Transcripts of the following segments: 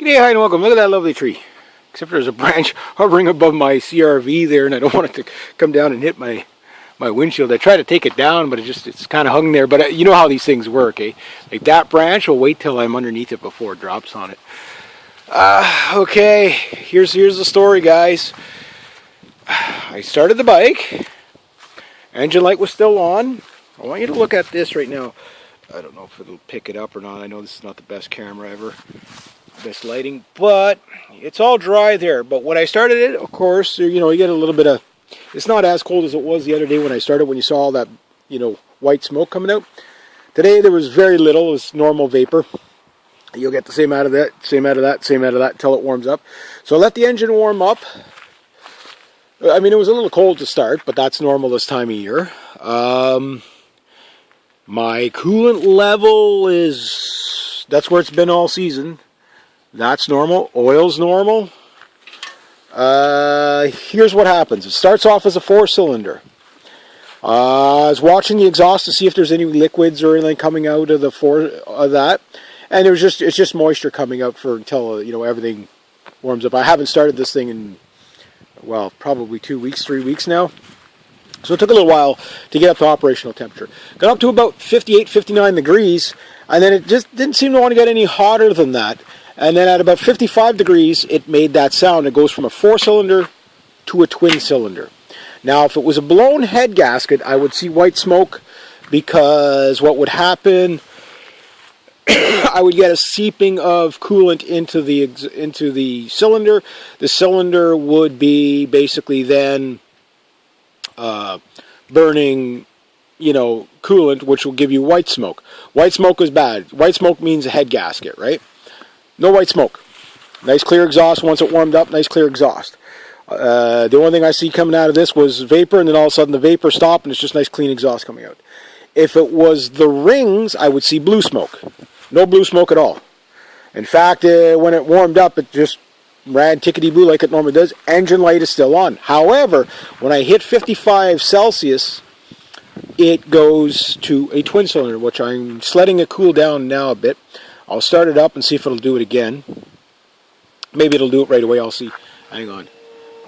G'day, hi and welcome. Look at that lovely tree. Except there's a branch hovering above my CRV there, and I don't want it to come down and hit my windshield. I try to take it down, but it's kind of hung there. But you know how these things work, eh? Like that branch will wait till I'm underneath it before it drops on it. Okay, here's the story, guys. I started the bike. Engine light was still on. I want you to look at this right now. I don't know if it'll pick it up or not. I know this is not the best camera ever. Best lighting, but it's all dry there. But when I started it, of course, you get a little bit of, it's not as cold as it was the other day when I started, when you saw all that, white smoke coming out. Today there was very little. It was normal vapor. You'll get the same out of that, same out of that, same out of that until it warms up. So I let the engine warm up. I mean, it was a little cold to start, but that's normal this time of year. My coolant level that's where it's been all season. That's normal. Oil's normal. Here's what happens. It starts off as a 4-cylinder. I was watching the exhaust to see if there's any liquids or anything coming out of that, and it's just moisture coming out until everything warms up. I haven't started this thing in, well, probably 2 weeks, 3 weeks now. So it took a little while to get up to operational temperature. Got up to about 58, 59 degrees, and then it just didn't seem to want to get any hotter than that. And then at about 55 degrees, it made that sound. It goes from a 4-cylinder to a twin cylinder. Now, if it was a blown head gasket, I would see white smoke, because what would happen, I would get a seeping of coolant into the cylinder. The cylinder would be basically then burning, coolant, which will give you white smoke. White smoke is bad. White smoke means a head gasket, right? No white smoke. Nice clear exhaust once it warmed up. Nice clear exhaust. The only thing I see coming out of this was vapor, and then all of a sudden the vapor stopped, and it's just nice clean exhaust coming out. If it was the rings, I would see blue smoke. No blue smoke at all. In fact, when it warmed up, it just ran tickety-boo like it normally does. Engine light is still on. However, when I hit 55 Celsius, it goes to a twin cylinder, which I'm letting it cool down now a bit. I'll start it up and see if it'll do it again. Maybe it'll do it right away. I'll see. Hang on.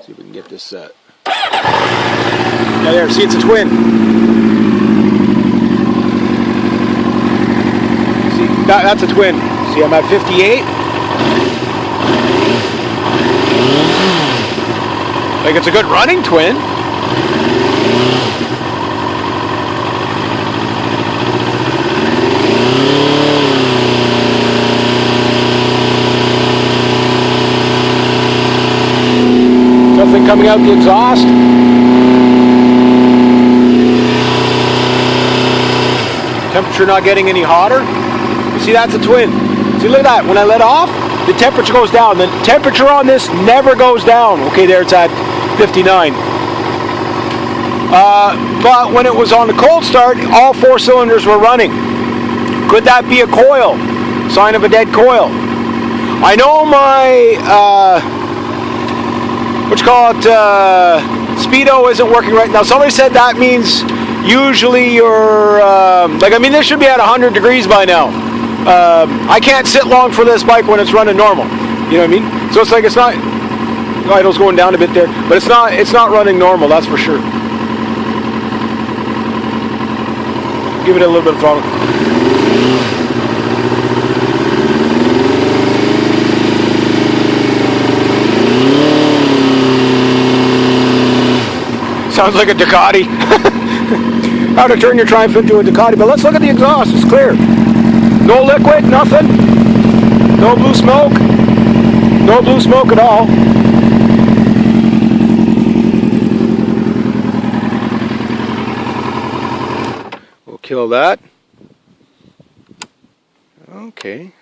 See if we can get this set. Yeah, there. See, it's a twin. See, that's a twin. See, I'm at 58. Like, it's a good running twin. Nothing coming out the exhaust. Temperature not getting any hotter. You see, that's a twin. See, look at that. When I let off, the temperature goes down. The temperature on this never goes down. Okay, there it's at 59. But when it was on the cold start, all 4 cylinders were running. Could that be a coil? Sign of a dead coil. I know my Speedo isn't working right now. Somebody said that means usually you're this should be at 100 degrees by now. I can't sit long for this bike when it's running normal. You know what I mean? So it's like, it's not, idle's going down a bit there, but it's not running normal, that's for sure. Give it a little bit of throttle. Sounds like a Ducati. How to turn your Triumph into a Ducati. But let's look at the exhaust. It's clear. No liquid, nothing. No blue smoke. No blue smoke at all. We'll kill that. Okay.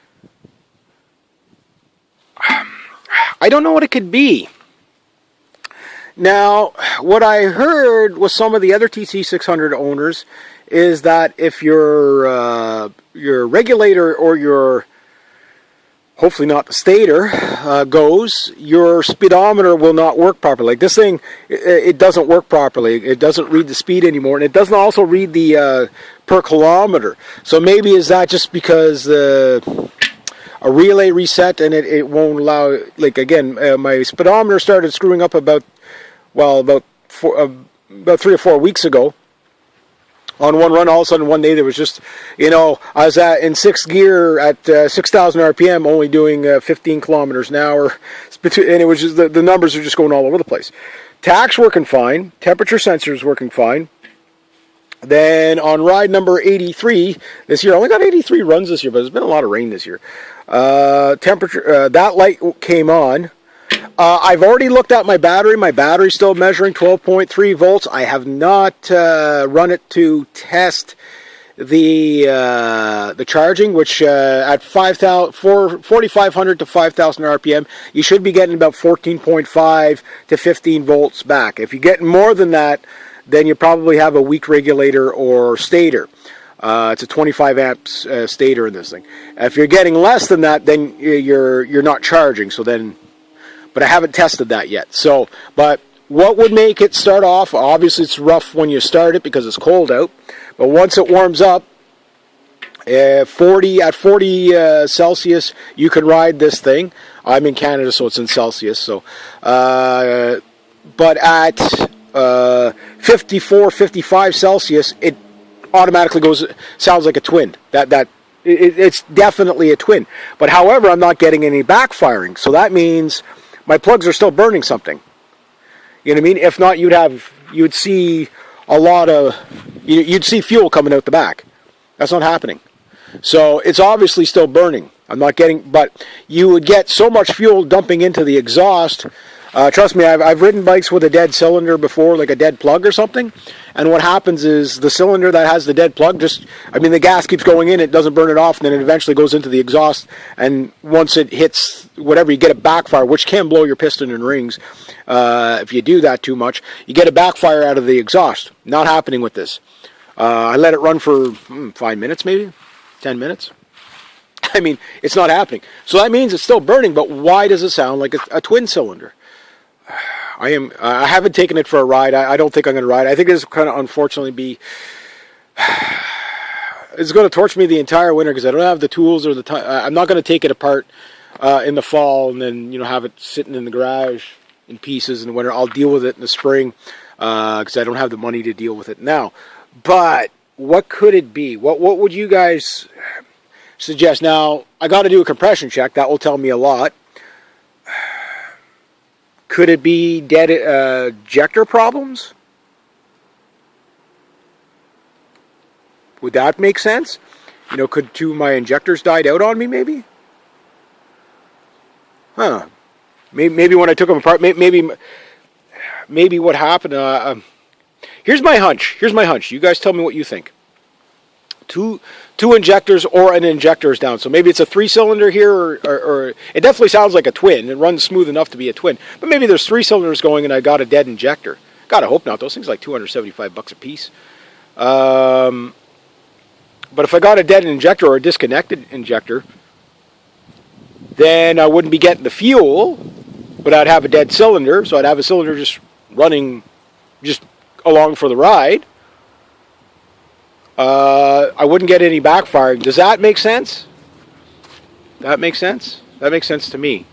I don't know what it could be. Now, what I heard with some of the other TT600 owners is that if your regulator or your, hopefully not the stator, goes, your speedometer will not work properly. Like this thing, it doesn't work properly. It doesn't read the speed anymore, and it doesn't also read the per kilometer. So maybe is that just because a relay reset, and it won't allow, like, again, my speedometer started screwing up about 3 or 4 weeks ago. On one run, all of a sudden, one day, there was just, I was in 6th gear at 6,000 RPM, only doing 15 kilometers an hour, and it was just, the numbers are just going all over the place. Tach's working fine, temperature sensor is working fine. Then on ride number 83 this year, I only got 83 runs this year, but there's been a lot of rain this year. Temperature, that light came on. I've already looked at my battery. My battery's still measuring 12.3 volts. I have not run it to test the charging, which at 4,500 to 5,000 RPM, you should be getting about 14.5 to 15 volts back. If you're getting more than that, then you probably have a weak regulator or stator. It's a 25 amps stator in this thing. If you're getting less than that, then you're not charging. So then. But I haven't tested that yet. So, but what would make it start off? Obviously, it's rough when you start it because it's cold out. But once it warms up, 40 Celsius, you can ride this thing. I'm in Canada, so it's in Celsius. So, but at 54, 55 Celsius, it automatically sounds like a twin. It's definitely a twin. But however, I'm not getting any backfiring. So that means my plugs are still burning something. You know what I mean? If not, you'd see a lot of, you'd see fuel coming out the back. That's not happening. So it's obviously still burning. I'm not getting, but you would get so much fuel dumping into the exhaust. Trust me, I've ridden bikes with a dead cylinder before, like a dead plug or something. And what happens is the cylinder that has the dead plug the gas keeps going in, it doesn't burn it off, and then it eventually goes into the exhaust. And once it hits whatever, you get a backfire, which can blow your piston and rings. If you do that too much, you get a backfire out of the exhaust. Not happening with this. I let it run for 5 minutes, maybe 10 minutes. I mean, it's not happening. So that means it's still burning, but why does it sound like a twin cylinder? I haven't taken it for a ride. I don't think I'm going to ride. I think it's kind of unfortunately be. It's going to torture me the entire winter because I don't have the tools or the time. I'm not going to take it apart in the fall and then have it sitting in the garage in pieces in the winter. I'll deal with it in the spring because I don't have the money to deal with it now. But what could it be? What would you guys suggest? Now I got to do a compression check. That will tell me a lot. Could it be dead ejector problems? Would that make sense? Could 2 of my injectors died out on me, maybe? Huh. Maybe when I took them apart, maybe what happened. Here's my hunch. You guys tell me what you think. Two injectors or an injector is down. So maybe it's a 3-cylinder here, or it definitely sounds like a twin. It runs smooth enough to be a twin. But maybe there's 3 cylinders going and I got a dead injector. God, I hope not. Those things are like $275 a piece. But if I got a dead injector or a disconnected injector, then I wouldn't be getting the fuel, but I'd have a dead cylinder. So I'd have a cylinder just running just along for the ride. I wouldn't get any backfiring. Does that make sense? That makes sense? That makes sense to me.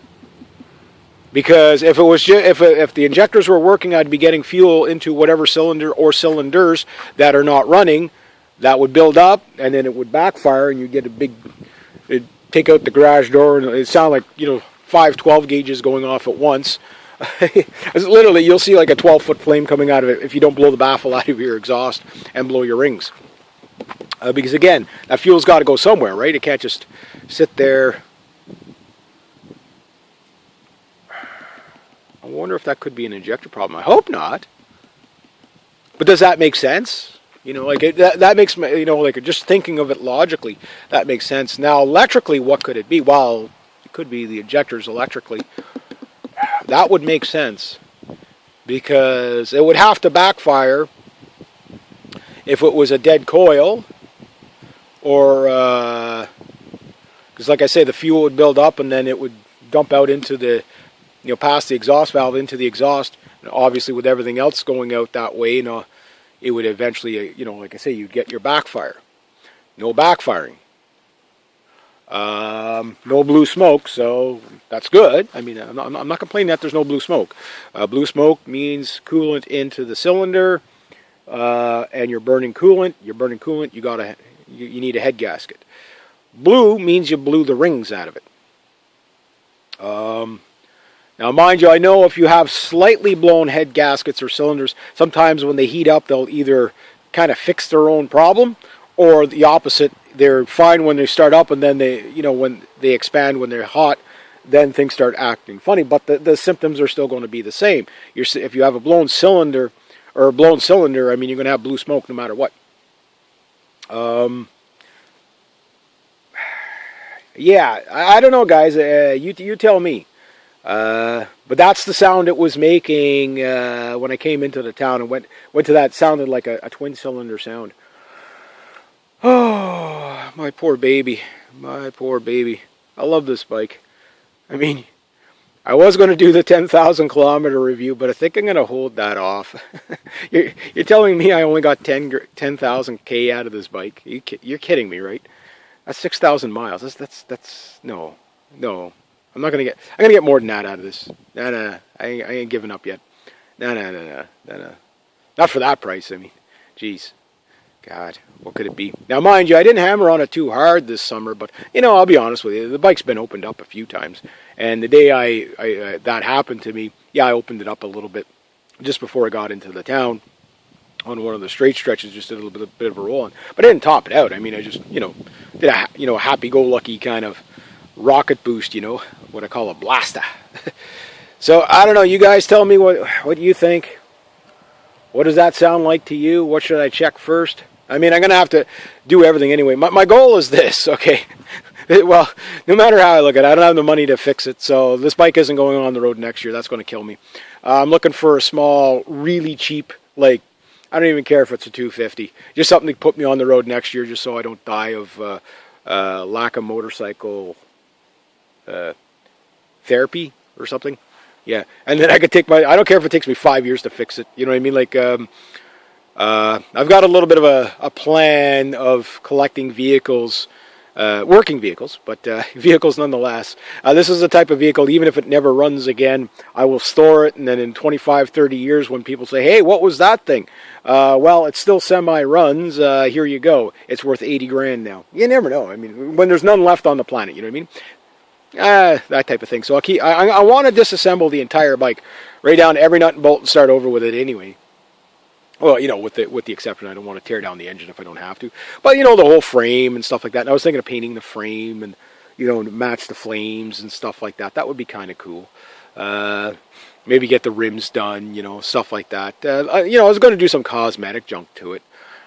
Because if it was if the injectors were working, I'd be getting fuel into whatever cylinder or cylinders that are not running. That would build up, and then it would backfire, and you get it'd take out the garage door, and it sound like 5 12 gauges going off at once. Literally, you'll see like a 12-foot flame coming out of it if you don't blow the baffle out of your exhaust and blow your rings. Because again, that fuel's got to go somewhere, right? It can't just sit there. I wonder if that could be an injector problem. I hope not. But does that make sense? That makes me, just thinking of it logically, that makes sense. Now, electrically, what could it be? Well, it could be the injectors electrically. That would make sense. Because it would have to backfire if it was a dead coil, or because like I say, the fuel would build up and then it would dump out into the, past the exhaust valve into the exhaust. And obviously, with everything else going out that way, it would eventually, like I say, you'd get your backfire. No backfiring. No blue smoke, so that's good. I mean, I'm not complaining that there's no blue smoke. Blue smoke means coolant into the cylinder, and you're burning coolant. You're burning coolant. You need a head gasket. Blue means you blew the rings out of it. Now, mind you, I know if you have slightly blown head gaskets or cylinders, sometimes when they heat up, they'll either kind of fix their own problem, or the opposite. They're fine when they start up, and then when they expand when they're hot, then things start acting funny. But the symptoms are still going to be the same. If you have a blown cylinder, I mean, you're going to have blue smoke no matter what. Yeah, I don't know, guys. You tell me. But that's the sound it was making when I came into the town and went to that. Sounded like a twin cylinder sound. Oh, my poor baby. My poor baby. I love this bike. I mean, I was going to do the 10,000 kilometer review, but I think I'm going to hold that off. You're telling me I only got 10,000 K out of this bike? You're kidding me, right? That's 6,000 miles. That's no. I'm going to get more than that out of this. No. I ain't giving up yet. No. Not for that price. I mean, jeez. God, what could it be? Now, mind you, I didn't hammer on it too hard this summer, but, I'll be honest with you, the bike's been opened up a few times. And the day that happened to me, I opened it up a little bit just before I got into the town on one of the straight stretches, just did a little bit of a roll on. But I didn't top it out. I mean, I just, did a happy-go-lucky kind of rocket boost, what I call a blaster. So, I don't know, you guys tell me what you think. What does that sound like to you? What should I check first? I mean, I'm going to have to do everything anyway. My goal is this, okay? Well, no matter how I look at it, I don't have the money to fix it, so this bike isn't going on the road next year. That's going to kill me. I'm looking for a small, really cheap, I don't even care if it's a 250. Just something to put me on the road next year just so I don't die of lack of motorcycle therapy or something. Yeah, and then I could take I don't care if it takes me 5 years to fix it. You know what I mean? I've got a little bit of a plan of collecting vehicles, working vehicles, but vehicles nonetheless. This is the type of vehicle, even if it never runs again, I will store it, and then in 25, 30 years when people say, hey, what was that thing? Well, it still semi-runs. Here you go. It's worth 80 grand now. You never know. I mean, when there's none left on the planet, you know what I mean? That type of thing. So I want to disassemble the entire bike, right down to every nut and bolt, and start over with it anyway. Well, with the exception, I don't want to tear down the engine if I don't have to. But the whole frame and stuff like that. And I was thinking of painting the frame and match the flames and stuff like that. That would be kind of cool. Maybe get the rims done, stuff like that. I was going to do some cosmetic junk to it.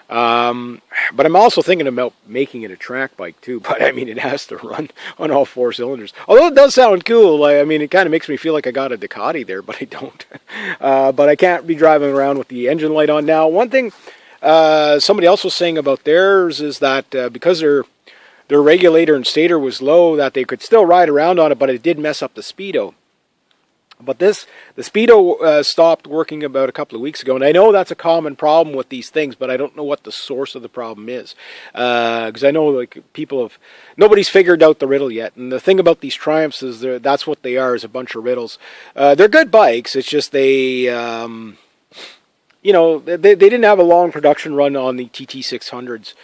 But I'm also thinking about making it a track bike too. But I mean, it has to run on all 4 cylinders. Although it does sound cool. I mean, it kind of makes me feel like I got a Ducati there, but I don't. But I can't be driving around with the engine light on now. One thing somebody else was saying about theirs is that because their regulator and stator was low, that they could still ride around on it, but it did mess up the speedo. But the Speedo stopped working about a couple of weeks ago, and I know that's a common problem with these things, but I don't know what the source of the problem is. Because I know nobody's figured out the riddle yet. And the thing about these Triumphs is that's what they are, is a bunch of riddles. They're good bikes, it's just they didn't have a long production run on the TT600s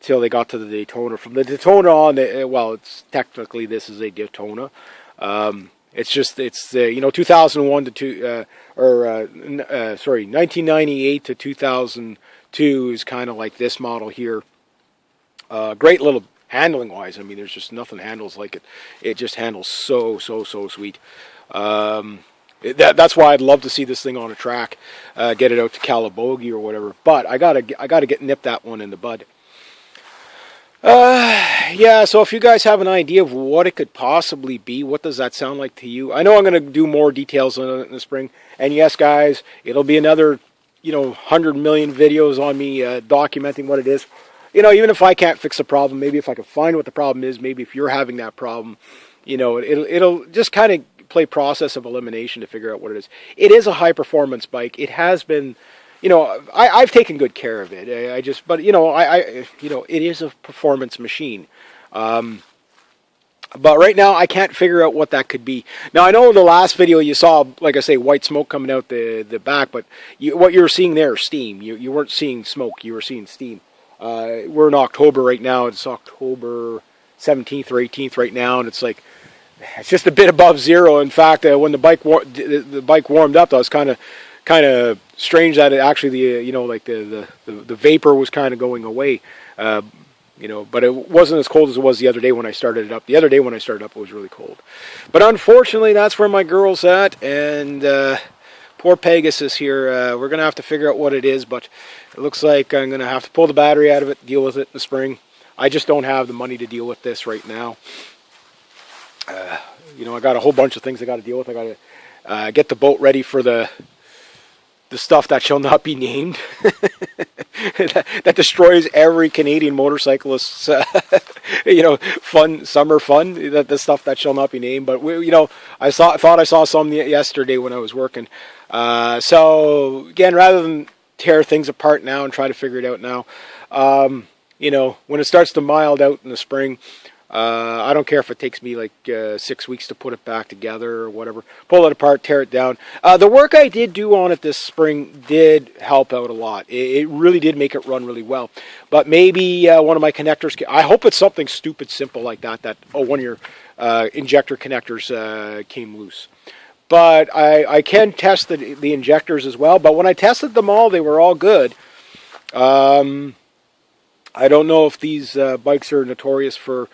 till they got to the Daytona. From the Daytona on, this is a Daytona. It's 2001 to 1998 to 2002 is kind of like this model here. Great little handling wise. I mean, there's just nothing handles like it. It just handles so sweet. That's why I'd love to see this thing on a track, get it out to Calabogie or whatever. But I gotta nip that one in the bud. So if you guys have an idea of what it could possibly be, what does that sound like to you? I know I'm going to do more details on it in the spring. And yes, guys, it'll be another, 100 million videos on me documenting what it is. Even if I can't fix the problem, maybe if I can find what the problem is, maybe if you're having that problem, it'll just kind of play process of elimination to figure out what it is. It is a high performance bike. It has been. I've taken good care of it. It is a performance machine. But right now, I can't figure out what that could be. Now, I know in the last video you saw, like I say, white smoke coming out the back, but what you were seeing there is steam. You weren't seeing smoke, you were seeing steam. We're in October right now. It's October 17th or 18th right now, and it's like, it's just a bit above zero. In fact, when the bike warmed up, that was kind of strange that it actually, the vapor was kind of going away. But it wasn't as cold as it was the other day when I started it up. The other day when I started up, it was really cold. But unfortunately, that's where my girl's at, and poor Pegasus here. We're going to have to figure out what it is, but it looks like I'm going to have to pull the battery out of it, deal with it in the spring. I just don't have the money to deal with this right now. I got a whole bunch of things I got to deal with. I got to get the boat ready for the stuff that shall not be named. that destroys every Canadian motorcyclist's summer fun, that the stuff that shall not be named. But I thought I saw some yesterday when I was working. So again, rather than tear things apart now and try to figure it out now, when it starts to mild out in the spring, I don't care if it takes me like 6 weeks to put it back together or whatever. Pull it apart, tear it down. The work I did do on it this spring did help out a lot. It really did make it run really well. But maybe one of my connectors, I hope it's something stupid simple like that one of your injector connectors came loose. But I can test the injectors as well. But when I tested them all, they were all good. I don't know if these bikes are notorious for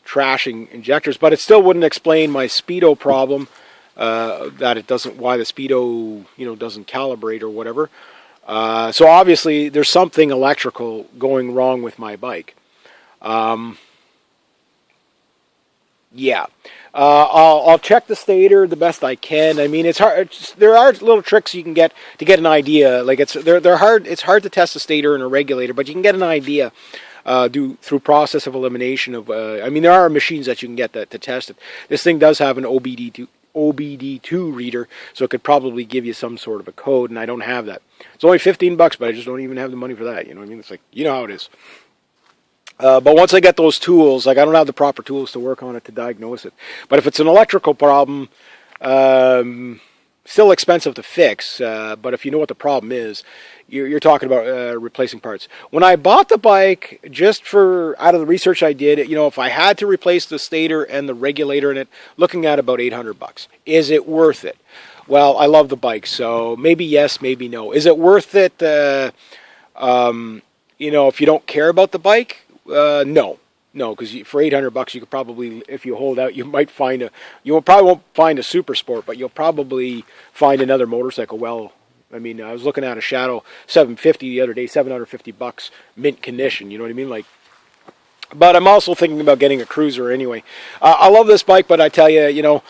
trashing injectors, but it still wouldn't explain my Speedo problem, that it doesn't, why the Speedo, doesn't calibrate or whatever. So obviously there's something electrical going wrong with my bike. Yeah. I'll check the stator the best I can. I mean, it's hard. There are little tricks you can get to get an idea. Like they're hard. It's hard to test a stator and a regulator, but you can get an idea through process of elimination of. I mean, there are machines that you can get to test it. This thing does have an OBD2 reader, so it could probably give you some sort of a code, and I don't have that. It's only $15, but I just don't even have the money for that. You know what I mean? It's like, you know how it is. But once I get those tools, like I don't have the proper tools to work on it to diagnose it. But if it's an electrical problem, still expensive to fix. But if you know what the problem is, you're talking about replacing parts. When I bought the bike, just out of the research I did, if I had to replace the stator and the regulator in it, looking at about $800. Is it worth it? Well, I love the bike, so maybe yes, maybe no. Is it worth it? If you don't care about the bike. No, because for $800 you could probably, if you hold out, you probably won't find a super sport, but you'll probably find another motorcycle. Well, I mean, I was looking at a Shadow 750 the other day, $750, mint condition. You know what I mean? Like, but I'm also thinking about getting a cruiser anyway. I love this bike, but I tell you,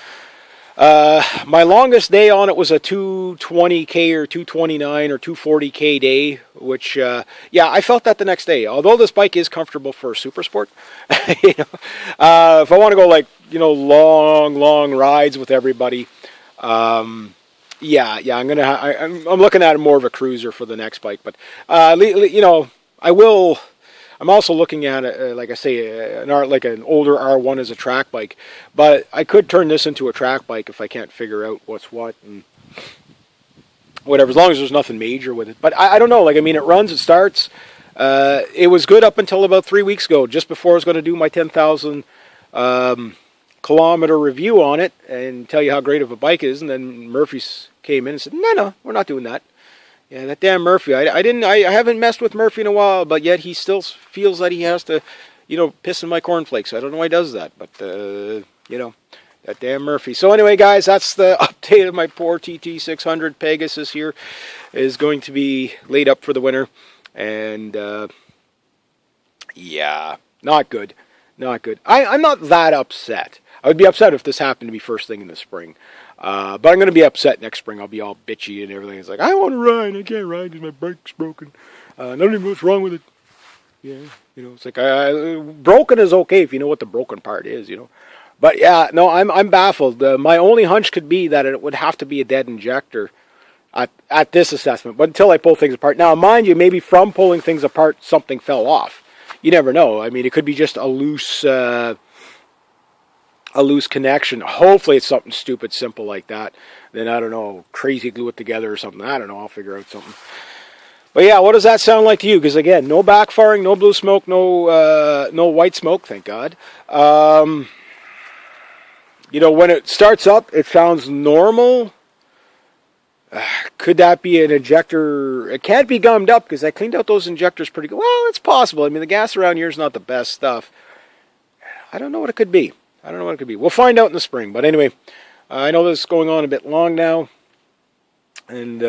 my longest day on it was a 220K or 229 or 240K day, which, I felt that the next day. Although this bike is comfortable for a super sport, if I want to go like, long rides with everybody, I'm looking at more of a cruiser for the next bike. But, I'm also looking at it, like I say, an older R1 as a track bike, but I could turn this into a track bike if I can't figure out what's what and whatever, as long as there's nothing major with it. But I don't know, it runs, it starts. It was good up until about 3 weeks ago, just before I was going to do my 10,000 kilometer review on it and tell you how great of a bike it is, and then Murphy came in and said, no, we're not doing that. Yeah, that damn Murphy. I haven't messed with Murphy in a while, but yet he still feels that he has to, piss in my cornflakes. I don't know why he does that, but, that damn Murphy. So anyway, guys, that's the update of my poor TT600 Pegasus here. Is going to be laid up for the winter. And, not good. Not good. I'm not that upset. I would be upset if this happened to be first thing in the spring. But I'm going to be upset next spring. I'll be all bitchy and everything. It's like, I want to ride. I can't ride because my bike's broken. I don't even know what's wrong with it. Yeah, it's like, broken is okay if you know what the broken part is, But yeah, no, I'm baffled. My only hunch could be that it would have to be a dead injector at this assessment. But until I pull things apart. Now, mind you, maybe from pulling things apart, something fell off. you never know. I mean, it could be just a loose connection. Hopefully it's something stupid, simple like that. Then, I don't know, crazy glue it together or something. I don't know. I'll figure out something. But yeah, what does that sound like to you? Because again, no backfiring, no blue smoke, no white smoke, thank God. You know, when it starts up, it sounds normal. Could that be an injector? It can't be gummed up because I cleaned out those injectors pretty good. Well, it's possible. I mean, the gas around here is not the best stuff. I don't know what it could be. We'll find out in the spring. But anyway, I know this is going on a bit long now. And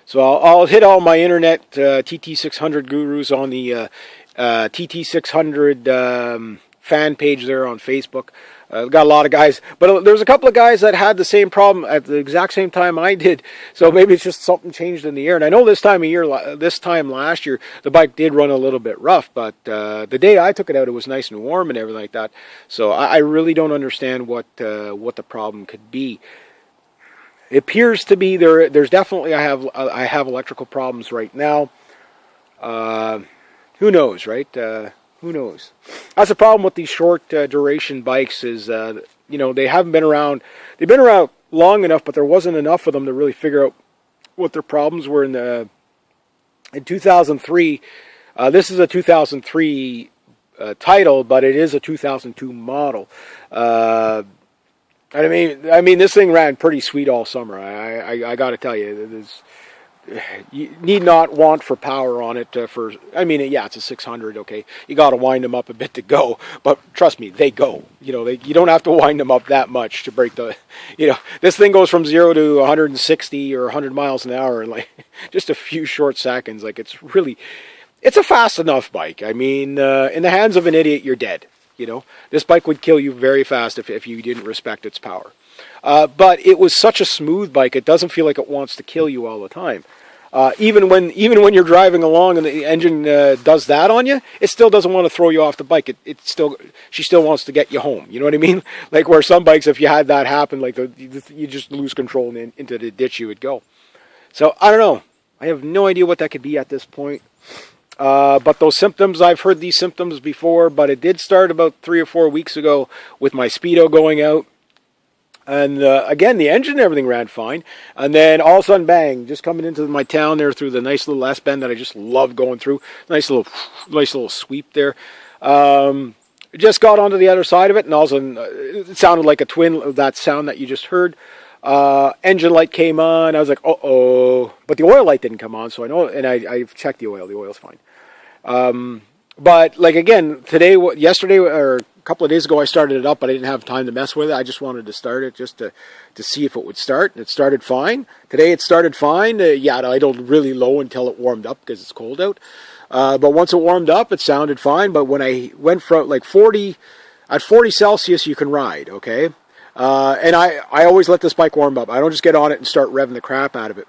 so I'll hit all my internet TT600 gurus on the TT600 fan page there on Facebook. Got a lot of guys, but there's a couple of guys that had the same problem at the exact same time I did. So maybe it's just something changed in the air. And I know this time last year, the bike did run a little bit rough, but the day I took it out, it was nice and warm and everything like that. So I really don't understand what the problem could be. It appears to be there's definitely I have electrical problems right now. Who knows, right? Who knows? That's the problem with these short duration bikes is, you know, they haven't been around. They've been around long enough, but there wasn't enough of them to really figure out what their problems were in 2003. This is a 2003 title, but it is a 2002 model. I mean, this thing ran pretty sweet all summer. I got to tell you, you need not want for power on it yeah, it's a 600, okay. You got to wind them up a bit to go, but trust me, they go. You know, you don't have to wind them up that much to break this thing goes from 0 to 160 or 100 miles an hour in like just a few short seconds. Like it's a fast enough bike. I mean, in the hands of an idiot, you're dead. You know, this bike would kill you very fast if you didn't respect its power. But it was such a smooth bike, it doesn't feel like it wants to kill you all the time. Even when you're driving along and the engine does that on you, it still doesn't want to throw you off the bike. She still wants to get you home. You know what I mean? Like where some bikes, if you had that happen, like you just lose control and into the ditch you would go. So I don't know. I have no idea what that could be at this point. But those symptoms, I've heard these symptoms before, but it did start about 3 or 4 weeks ago with my Speedo going out. And again, the engine and everything ran fine. And then all of a sudden, bang, just coming into my town there through the nice little S-bend that I just love going through. Nice little sweep there. Just got onto the other side of it, and all of a sudden, it sounded like a twin, that sound that you just heard. Engine light came on. I was like, uh-oh. But the oil light didn't come on, so I know, and I've checked the oil. The oil's fine. But like again, yesterday, or a couple of days ago, I started it up, but I didn't have time to mess with it. I just wanted to start it just to see if it would start. And it started fine. Today it started fine. Yeah, it idled really low until it warmed up because it's cold out. But once it warmed up, it sounded fine. But when I went from like 40 Celsius, you can ride, okay? And I always let this bike warm up. I don't just get on it and start revving the crap out of it.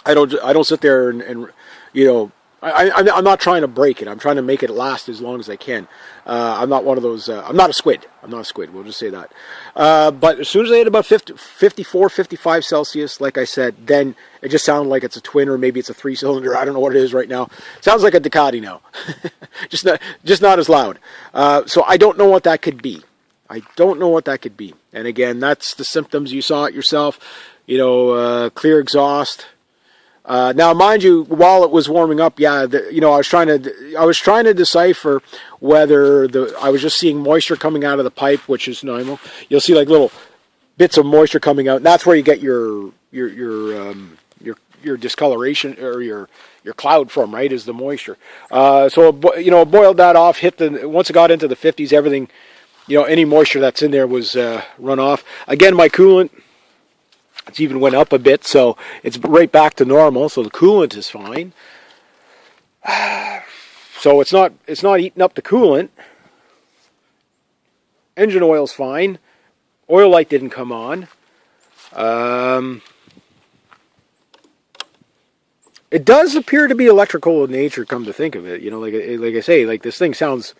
I don't sit there and you know, I'm not trying to break it. I'm trying to make it last as long as I can. I'm not one of those. I'm not a squid. We'll just say that. But as soon as I hit about 54, 55 Celsius, like I said, then it just sounded like it's a twin or maybe it's a 3-cylinder. I don't know what it is right now. Sounds like a Ducati now. just not as loud. So I don't know what that could be. And again, that's the symptoms. You saw it yourself. You know, clear exhaust. Now, mind you, while it was warming up, yeah, you know, I was trying to decipher whether I was just seeing moisture coming out of the pipe, which is normal. You'll see like little bits of moisture coming out, and that's where you get your discoloration or your cloud from, right? Is the moisture. So you know, boiled that off. Once it got into the 50s, everything, you know, any moisture that's in there was run off. Again, my coolant. It's even went up a bit, so it's right back to normal. So the coolant is fine. So it's not eating up the coolant. Engine oil's fine. Oil light didn't come on. It does appear to be electrical in nature. Come to think of it, you know, like I say, like this thing sounds.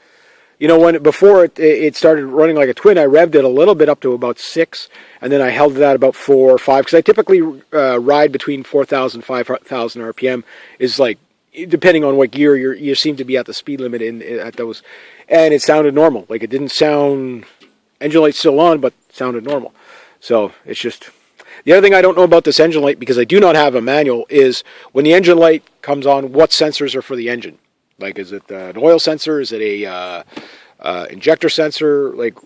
You know, before it started running like a twin, I revved it a little bit up to about 6, and then I held it at about 4 or 5, because I typically ride between 4,000 and 5,000 RPM is like, depending on what gear you seem to be at the speed limit at those, and it sounded normal. Like, it didn't sound, engine light's still on, but sounded normal. So it's just, the other thing I don't know about this engine light, because I do not have a manual, is when the engine light comes on, what sensors are for the engine? Like, is it an oil sensor? Is it a injector sensor? Like,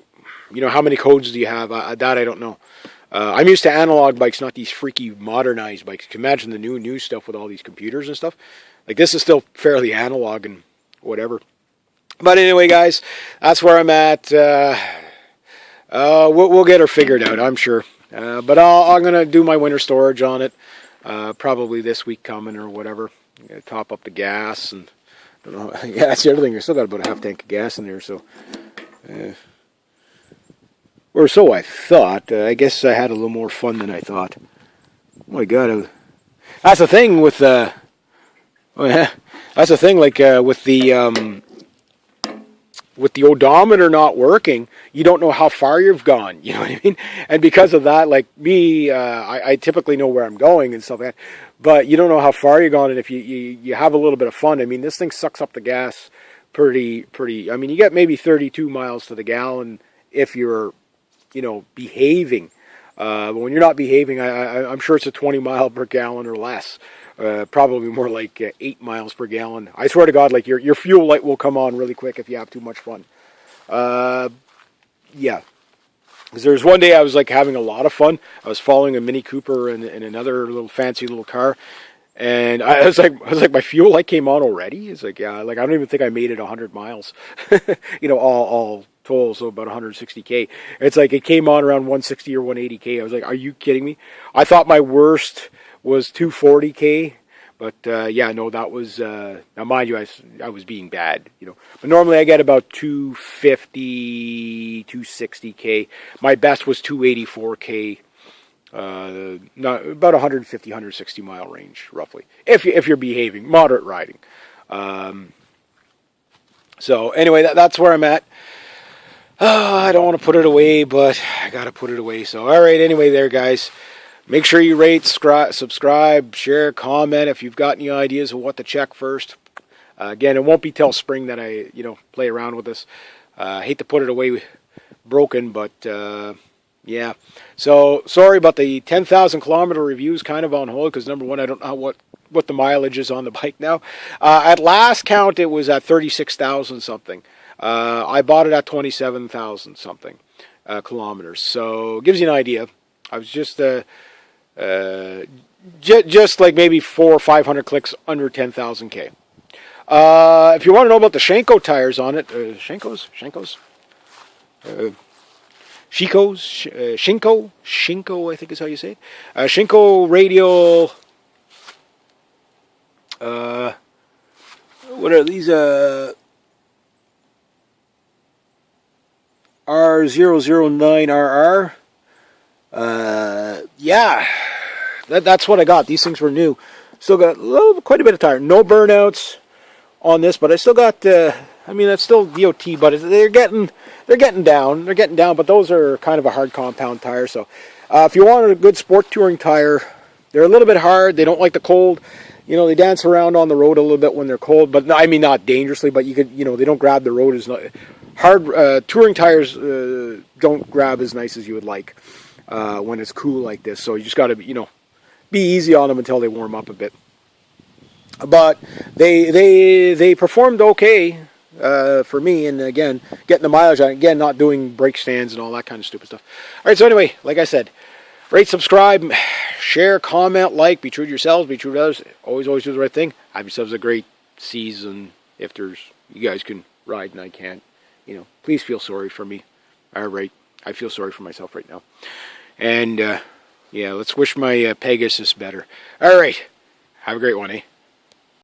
you know, how many codes do you have? That I don't know. I'm used to analog bikes, not these freaky modernized bikes. You can imagine the new stuff with all these computers and stuff. Like, this is still fairly analog and whatever. But anyway, guys, that's where I'm at. We'll get her figured out, I'm sure. But I'm going to do my winter storage on it. Probably this week coming or whatever. I'm going to top up the gas. And I don't know. Yeah, that's the other thing. I still got about a half tank of gas in there. So, or so I thought. I guess I had a little more fun than I thought. Oh my God. That's the thing with... Oh yeah, that's the thing. Like with the odometer not working, you don't know how far you've gone. You know what I mean? And because of that, like me, I typically know where I'm going and stuff like that. But you don't know how far you've gone, and if you have a little bit of fun, I mean, this thing sucks up the gas pretty. I mean, you get maybe 32 miles to the gallon if you're, you know, behaving. But when you're not behaving, I'm sure it's a 20 mile per gallon or less. Probably more like 8 miles per gallon. I swear to God, like your fuel light will come on really quick if you have too much fun. Yeah. Because there's one day I was like having a lot of fun. I was following a Mini Cooper in another little fancy little car, and I was like, my fuel light came on already. It's like, yeah, like I don't even think I made it 100 miles. You know, all total, so about 160K. It's like it came on around 160 or 180K. I was like, are you kidding me? I thought my worst was 240K, but yeah, no, that was, now mind you, I was being bad, you know, but normally I get about 250, 260K. My best was 284K, not about 150, 160 mile range, roughly, if you're behaving, moderate riding. So anyway, that's where I'm at. I don't want to put it away, but I got to put it away. So, all right, anyway there, guys. Make sure you rate, subscribe, share, comment if you've got any ideas of what to check first. Again, it won't be till spring that I, you know, play around with this. I hate to put it away broken, but yeah. So, sorry about the 10,000 kilometer reviews kind of on hold, because number one, I don't know what the mileage is on the bike now. At last count, it was at 36,000 something. I bought it at 27,000 something kilometers. So, it gives you an idea. I was just like maybe 400 or 500 clicks under 10,000K. If you want to know about the Shenko tires on it, Shenko, I think is how you say it. Shenko radial. What are these? R009RR. Yeah, that's what I got. These things were new. Still got quite a bit of tire. No burnouts on this, but I still got. I mean, that's still DOT, but they're getting down. They're getting down, but those are kind of a hard compound tire. So, if you want a good sport touring tire, they're a little bit hard. They don't like the cold. You know, they dance around on the road a little bit when they're cold, but I mean not dangerously. But you could, you know, they don't grab the road as hard. Touring tires don't grab as nice as you would like. When it's cool like this, so you just got to, you know, be easy on them until they warm up a bit. But they performed okay for me, and again, getting the mileage on, again, not doing brake stands and all that kind of stupid stuff. All right, so anyway, like I said, rate, subscribe, share, comment, like, be true to yourselves, be true to others. Always do the right thing. Have yourselves a great season. If you guys can ride and I can't, you know, please feel sorry for me. All right, I feel sorry for myself right now. And, yeah, let's wish my Pegasus better. All right. Have a great one, eh?